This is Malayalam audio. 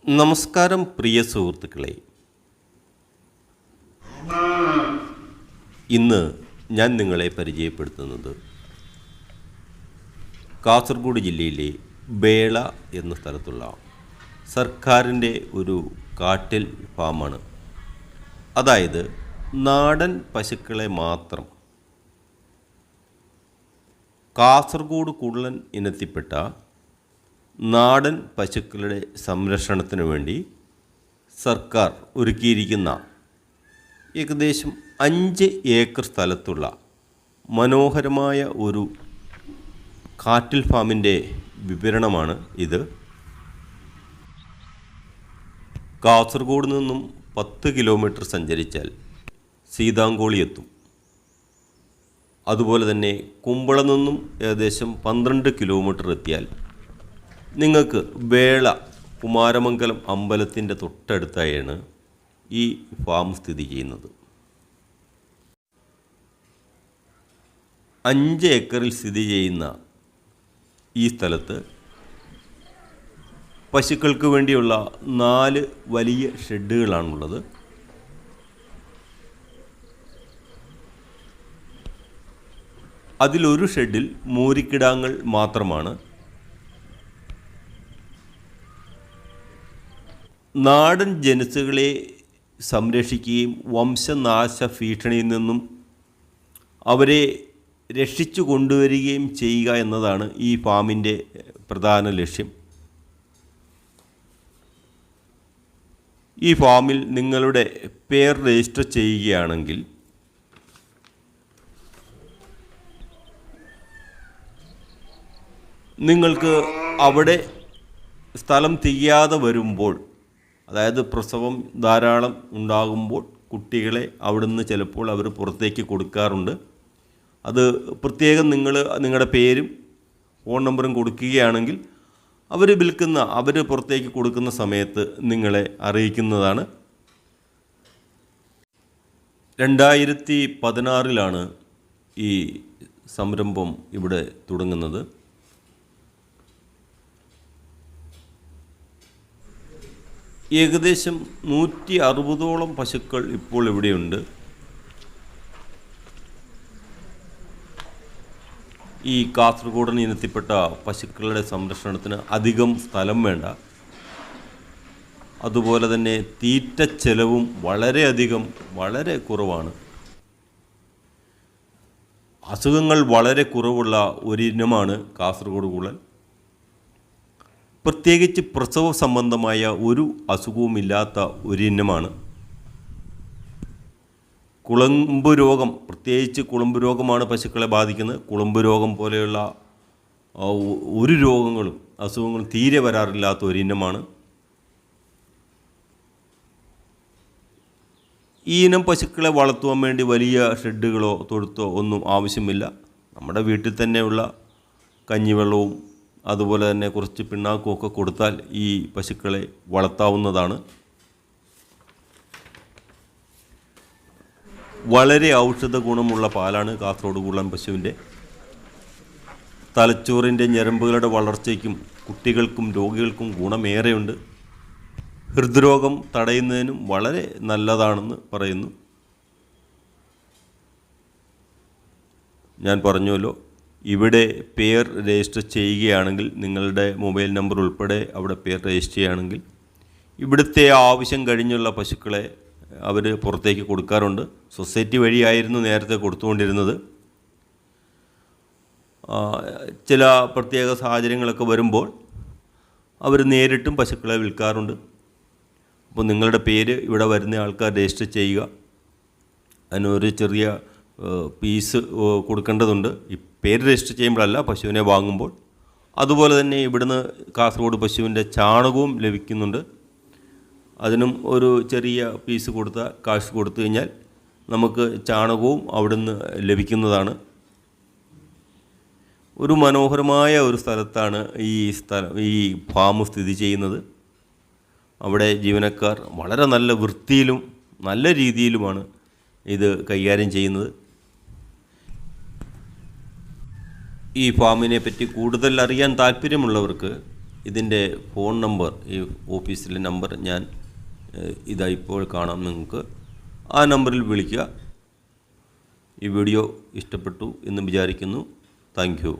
നമസ്കാരം പ്രിയ സുഹൃത്തുക്കളെ, ഇന്ന് ഞാൻ നിങ്ങളെ പരിചയപ്പെടുത്തുന്നത് കാസർഗോഡ് ജില്ലയിലെ ബേള എന്ന സ്ഥലത്തുള്ള സർക്കാരിൻ്റെ ഒരു കാട്ടിൽ ഫാമാണ്. അതായത് നാടൻ പശുക്കളെ മാത്രം കാസർഗോഡ് കുള്ളൻ ഇനത്തിൽപ്പെട്ട നാടൻ പശുക്കളുടെ സംരക്ഷണത്തിന് വേണ്ടി സർക്കാർ ഒരുക്കിയിരിക്കുന്ന ഏകദേശം 5 ഏക്കർ സ്ഥലത്തുള്ള മനോഹരമായ ഒരു കാട്ടിൽ ഫാമിൻ്റെ വിവരണമാണ് ഇത്. കാസർഗോഡ് നിന്നും 10 കിലോമീറ്റർ സഞ്ചരിച്ചാൽ സീതാങ്കോളി എത്തും. അതുപോലെ തന്നെ കുമ്പളം നിന്നും ഏകദേശം 12 കിലോമീറ്റർ എത്തിയാൽ നിങ്ങൾക്ക് ബേള കുമാരമംഗലം അമ്പലത്തിൻ്റെ തൊട്ടടുത്തായാണ് ഈ ഫാം സ്ഥിതി ചെയ്യുന്നത്. 5 ഏക്കറിൽ സ്ഥിതി ചെയ്യുന്ന ഈ സ്ഥലത്ത് പശുക്കൾക്ക് വേണ്ടിയുള്ള 4 വലിയ ഷെഡുകളാണുള്ളത്. അതിലൊരു ഷെഡിൽ മൂരിക്കിടാങ്ങൾ മാത്രമാണ്. നാടൻ ജനുസുകളെ സംരക്ഷിക്കുകയും വംശനാശ ഭീഷണിയിൽ നിന്നും അവരെ രക്ഷിച്ചു കൊണ്ടുവരികയും ചെയ്യുക എന്നതാണ് ഈ ഫാമിൻ്റെ പ്രധാന ലക്ഷ്യം. ഈ ഫാമിൽ നിങ്ങളുടെ പേർ രജിസ്റ്റർ ചെയ്യുകയാണെങ്കിൽ നിങ്ങൾക്ക് അവിടെ സ്ഥലം തികയാതെ വരുമ്പോൾ, അതായത് പ്രസവം ധാരാളം ഉണ്ടാകുമ്പോൾ കുട്ടികളെ അവിടുന്ന് ചിലപ്പോൾ അവർ പുറത്തേക്ക് കൊടുക്കാറുണ്ട്. അത് പ്രത്യേകം നിങ്ങളുടെ പേരും ഫോൺ നമ്പറും കൊടുക്കുകയാണെങ്കിൽ അവർ പുറത്തേക്ക് കൊടുക്കുന്ന സമയത്ത് നിങ്ങളെ അറിയിക്കുന്നതാണ്. 2016 ഈ സംരംഭം ഇവിടെ തുടങ്ങുന്നത്. ഏകദേശം 160ഓളം പശുക്കൾ ഇപ്പോൾ ഇവിടെയുണ്ട്. ഈ കാസർഗോഡ് ഇനത്തിൽപ്പെട്ട പശുക്കളുടെ സംരക്ഷണത്തിന് അധികം സ്ഥലം വേണ്ട. അതുപോലെ തന്നെ തീറ്റ ചെലവും വളരെ കുറവാണ്. അസുഖങ്ങൾ വളരെ കുറവുള്ള ഒരിനമാണ് കാസർഗോഡ് കുള്ളൻ. പ്രത്യേകിച്ച് പ്രസവ സംബന്ധമായ ഒരു അസുഖവുമില്ലാത്ത ഒരിനമാണ്. കുളമ്പ് രോഗം, പ്രത്യേകിച്ച് കുളമ്പ് രോഗമാണ് പശുക്കളെ ബാധിക്കുന്നത്. കുളമ്പ് രോഗം പോലെയുള്ള ഒരു അസുഖങ്ങളും തീരെ വരാറില്ലാത്ത ഒരിനമാണ്. ഈ ഇനം പശുക്കളെ വളർത്തുവാൻ വേണ്ടി വലിയ ഷെഡുകളോ തൊഴുത്തോ ഒന്നും ആവശ്യമില്ല. നമ്മുടെ വീട്ടിൽ തന്നെയുള്ള കഞ്ഞിവെള്ളവും അതുപോലെ തന്നെ കുറച്ച് പിണ്ണാക്കുമൊക്കെ കൊടുത്താൽ ഈ പശുക്കളെ വളർത്താവുന്നതാണ്. വളരെ ഔഷധ ഗുണമുള്ള പാലാണ് കാസർഗോഡ് കുള്ളൻ പശുവിൻ്റെ. തലച്ചോറിൻ്റെ ഞരമ്പുകളുടെ വളർച്ചയ്ക്കും കുട്ടികൾക്കും രോഗികൾക്കും ഗുണമേറെയുണ്ട്. ഹൃദ്രോഗം തടയുന്നതിനും വളരെ നല്ലതാണെന്ന് പറയുന്നു. ഞാൻ പറഞ്ഞല്ലോ, ഇവിടെ പേർ രജിസ്റ്റർ ചെയ്യുകയാണെങ്കിൽ, നിങ്ങളുടെ മൊബൈൽ നമ്പർ ഉൾപ്പെടെ അവിടെ പേർ രജിസ്റ്റർ ചെയ്യുകയാണെങ്കിൽ ഇവിടുത്തെ ആവശ്യം കഴിഞ്ഞുള്ള പശുക്കളെ അവർ പുറത്തേക്ക് കൊടുക്കാറുണ്ട്. സൊസൈറ്റി വഴിയായിരുന്നു നേരത്തെ കൊടുത്തുകൊണ്ടിരുന്നത്. ചില പ്രത്യേക സാഹചര്യങ്ങളൊക്കെ വരുമ്പോൾ അവർ നേരിട്ടും പശുക്കളെ വിൽക്കാറുണ്ട്. അപ്പോൾ നിങ്ങളുടെ പേര് ഇവിടെ വരുന്ന ആൾക്കാർ രജിസ്റ്റർ ചെയ്യുക. അതിനൊരു ചെറിയ ഫീസ് കൊടുക്കേണ്ടതുണ്ട്. ഈ പേര് രജിസ്റ്റർ ചെയ്യുമ്പോഴല്ല, പശുവിനെ വാങ്ങുമ്പോൾ. അതുപോലെ തന്നെ ഇവിടുന്ന് കാസർഗോഡ് പശുവിൻ്റെ ചാണകവും ലഭിക്കുന്നുണ്ട്. അതിനും ഒരു ചെറിയ കാശ് കൊടുത്തു കഴിഞ്ഞാൽ നമുക്ക് ചാണകവും അവിടുന്ന് ലഭിക്കുന്നതാണ്. ഒരു മനോഹരമായ ഒരു സ്ഥലത്താണ് ഈ ഫാം സ്ഥിതി ചെയ്യുന്നത്. അവിടെ ജീവനക്കാർ വളരെ നല്ല വൃത്തിയിലും നല്ല രീതിയിലുമാണ് ഇത് കൈകാര്യം ചെയ്യുന്നത്. ഈ ഫാമിനെ പറ്റി കൂടുതൽ അറിയാൻ താല്പര്യമുള്ളവർക്ക് ഇതിൻ്റെ ഫോൺ നമ്പർ, ഈ ഓഫീസിലെ നമ്പർ ഞാൻ ഇതാ ഇപ്പോൾ കാണാം നിങ്ങൾക്ക്. ആ നമ്പറിൽ വിളിക്കുക. ഈ വീഡിയോ ഇഷ്ടപ്പെട്ടു എന്ന് വിചാരിക്കുന്നു. Thank you.